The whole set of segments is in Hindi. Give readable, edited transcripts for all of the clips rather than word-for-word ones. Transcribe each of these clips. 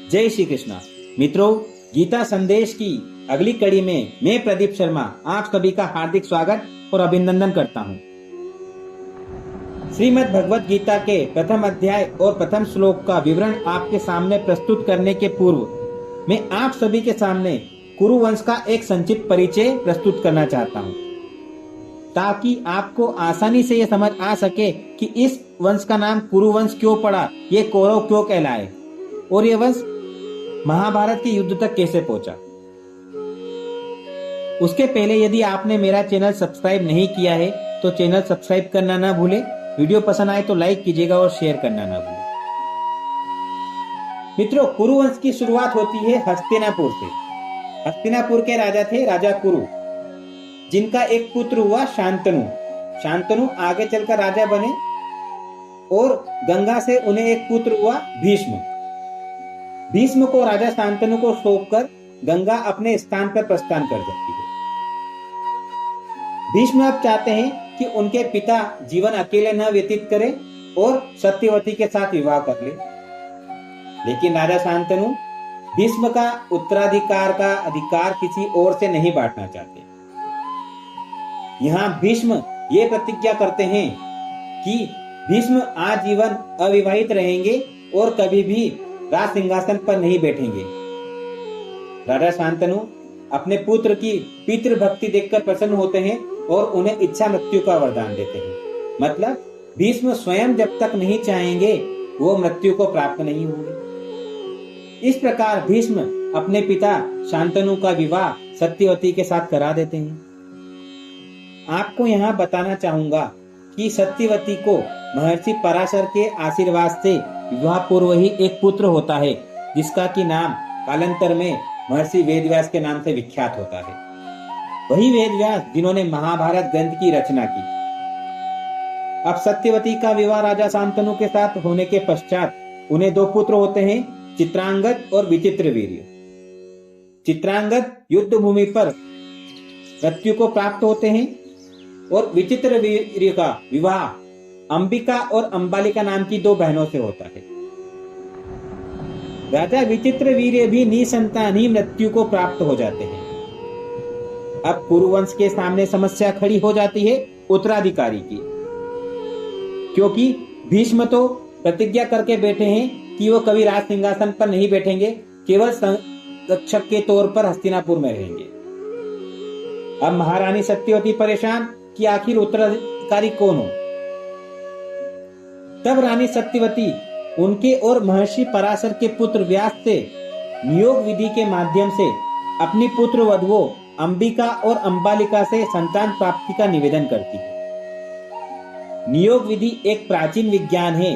जय श्री कृष्णा। मित्रों, गीता संदेश की अगली कड़ी में मैं प्रदीप शर्मा आप सभी का हार्दिक स्वागत और अभिनंदन करता हूं। श्रीमद् भगवत गीता के प्रथम अध्याय और प्रथम श्लोक का विवरण आपके सामने प्रस्तुत करने के पूर्व मैं आप सभी के सामने कुरु वंश का एक संक्षिप्त परिचय प्रस्तुत करना चाहता हूं, ताकि आपको आसानी से यह समझ आ सके कि इस वंश का नाम कुरु वंश क्यों पड़ा, ये कौरव क्यों कहलाए और यह वंश महाभारत के युद्ध तक कैसे पहुंचा। उसके पहले यदि आपने मेरा चैनल सब्सक्राइब नहीं किया है तो चैनल सब्सक्राइब करना ना भूले। वीडियो पसंद आए तो लाइक कीजिएगा और शेयर करना ना भूले। मित्रों, कुरु वंश की शुरुआत होती है हस्तिनापुर से। हस्तिनापुर के राजा थे राजा कुरु, जिनका एक पुत्र हुआ शांतनु। शांतनु आगे चलकर राजा बने और गंगा से उन्हें एक पुत्र हुआ भीष्म। भीष्म को राजा शांतनु को सौंपकर गंगा अपने स्थान पर प्रस्थान कर जाती है। भीष्म अब चाहते हैं कि उनके पिता जीवन अकेले न व्यतीत करें और सत्यवती के साथ विवाह कर ले, लेकिन राजा शांतनु भीष्म का उत्तराधिकार का अधिकार किसी और से नहीं बांटना चाहते। यहाँ भीष्म ये प्रतिज्ञा करते हैं कि भीष्म आजीवन अविवाहित रहेंगे और कभी भी राज सिंहासन पर नहीं बैठेंगे। राजा शांतनु अपने पुत्र की पितृभक्ति देखकर प्रसन्न होते हैं और उन्हें इच्छा मृत्यु का वरदान देते हैं। मतलब भीष्म स्वयं जब तक नहीं चाहेंगे वो मृत्यु को प्राप्त नहीं होंगे। इस प्रकार भीष्म अपने पिता शांतनु का विवाह सत्यवती के साथ करा देते हैं। आपको यहाँ बताना चाहूंगा कि सत्यवती को महर्षि पराशर के आशीर्वाद से विवाह पूर्व ही एक पुत्र होता है, जिसका की नाम कालांतर में महर्षि वेदव्यास के नाम से विख्यात होता है। वही वेदव्यास जिन्होंने महाभारत ग्रंथ की रचना की। अब सत्यवती का विवाह राजा शांतनु के साथ होने के पश्चात उन्हें दो पुत्र होते हैं, चित्रांगद और विचित्रवीर्य। चित्रांगद युद्ध भूमि पर मृत्यु को प्राप्त होते हैं और विचित्रवीर्य का विवाह अंबिका और अंबालिका नाम की दो बहनों से होता है। राजा विचित्रवीर्य भी निसंतान ही मृत्यु को प्राप्त हो जाते हैं। अब कुरुवंश के सामने समस्या खड़ी हो जाती है उत्तराधिकारी की, क्योंकि भीष्म तो प्रतिज्ञा करके बैठे हैं कि वो कभी राज सिंहासन पर नहीं बैठेंगे, केवल संरक्षक के तौर पर हस्तिनापुर में रहेंगे। अब महारानी सत्यवती परेशान कि आखिर उत्तराधिकारी कौन हो। तब रानी सत्यवती उनके और महर्षि पराशर के पुत्र व्यास से नियोग विधि के माध्यम से अपनी पुत्र वधुओं अंबिका और अंबालिका से संतान प्राप्ति का निवेदन करती है। नियोग विधि एक प्राचीन विज्ञान है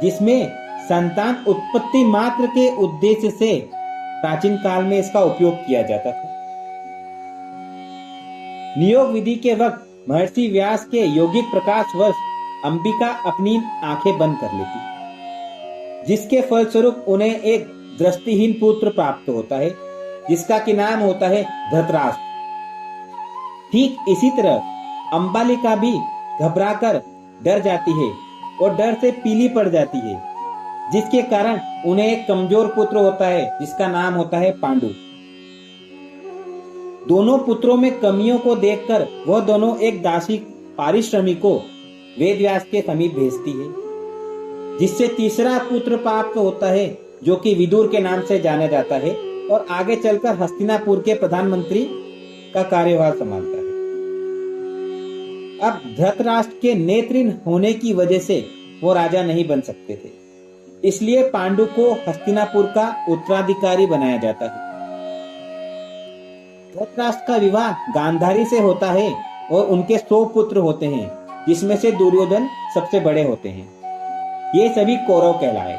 जिसमें संतान उत्पत्ति मात्र के उद्देश्य से प्राचीन काल में इसका उपयोग किया जाता था। नियोग विधि के वक्त महर्षि व्यास के यौगिक प्रकाश वश अंबिका अपनी आंखें बंद कर लेती, जिसके फलस्वरूप उन्हें एक दृष्टिहीन पुत्र प्राप्त होता है, जिसका की नाम होता है धृतराष्ट्र। ठीक इसी तरह अंबालिका भी घबराकर डर जाती है और डर से पीली पड़ जाती है, जिसके कारण उन्हें एक कमजोर पुत्र होता है जिसका नाम होता है पांडु। दोनों पुत्रों में कमियों को देखकर वह दोनों एक दासी पारिश्रमी को वेदव्यास के समीप भेजती है, जिससे तीसरा पुत्र प्राप्त होता है जो कि विदुर के नाम से जाना जाता है और आगे चलकर हस्तिनापुर के प्रधानमंत्री का कार्यभार संभालता है। अब धृतराष्ट्र के नेत्रहीन होने की वजह से वो राजा नहीं बन सकते थे, इसलिए पांडु को हस्तिनापुर का उत्तराधिकारी बनाया जाता है। धृतराष्ट्र का विवाह गांधारी से होता है और उनके 100 पुत्र होते हैं, जिसमें से दुर्योधन सबसे बड़े होते हैं। ये सभी कौरव कहलाए।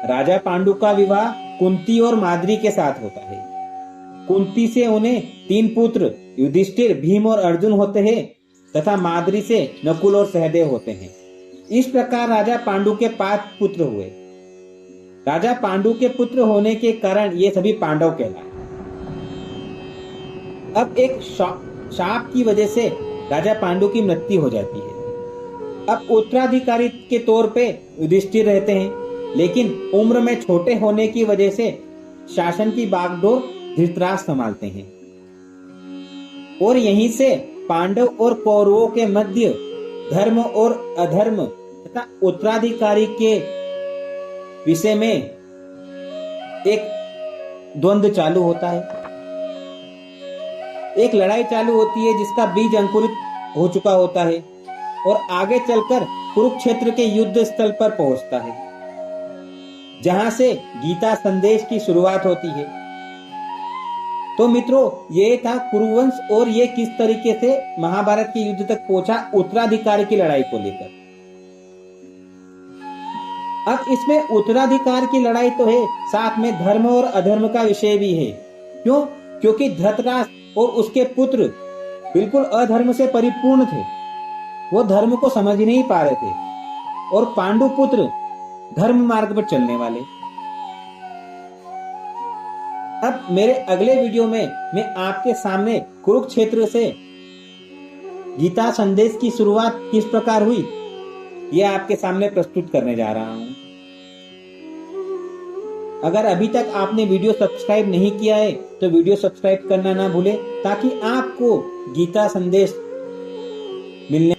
राजा पांडु का विवाह कुंती और माद्री के साथ होता है। कुंती से उन्हें 3 पुत्र युधिष्ठिर, भीम और अर्जुन होते हैं तथा माद्री से नकुल और सहदेव होते हैं। इस प्रकार राजा पांडु के 5 पुत्र हुए। राजा पांडु के पुत्र होने के कारण ये सभी पांडव कहलाए। अब एक शाप की वजह से राजा पांडु की मृत्यु हो जाती है। अब उत्तराधिकारी के तौर पे युधिष्ठिर रहते हैं। लेकिन उम्र में छोटे होने की वजह से शासन की बागडोर धृतराष्ट्र संभालते हैं और यहीं से पांडव और कौरवों के मध्य धर्म और अधर्म तथा उत्तराधिकारी के विषय में एक द्वंद्व चालू होता है। एक लड़ाई चालू होती है जिसका बीज अंकुरित हो चुका होता है और आगे चलकर कुरुक्षेत्र के युद्ध स्थल पर पहुंचता है, जहां से गीता संदेश की शुरुआत होती है। तो मित्रों, ये था कुरुवंश और ये किस तरीके से महाभारत के युद्ध तक पहुंचा उत्तराधिकार की लड़ाई को लेकर। अब इसमें उत्तराधिकार की लड़ाई तो है, साथ में धर्म और अधर्म का विषय भी है। क्यों? क्योंकि धृतराष्ट्र और उसके पुत्र बिल्कुल अधर्म से परिपूर्ण थे, वो धर्म को समझ ही नहीं पा रहे थे, और पांडु पुत्र धर्म मार्ग पर चलने वाले। अब मेरे अगले वीडियो में मैं आपके सामने कुरुक्षेत्र से गीता संदेश की शुरुआत किस प्रकार हुई, यह आपके सामने प्रस्तुत करने जा रहा हूं। अगर अभी तक आपने वीडियो सब्सक्राइब नहीं किया है तो वीडियो सब्सक्राइब करना ना भूलें, ताकि आपको गीता संदेश मिलने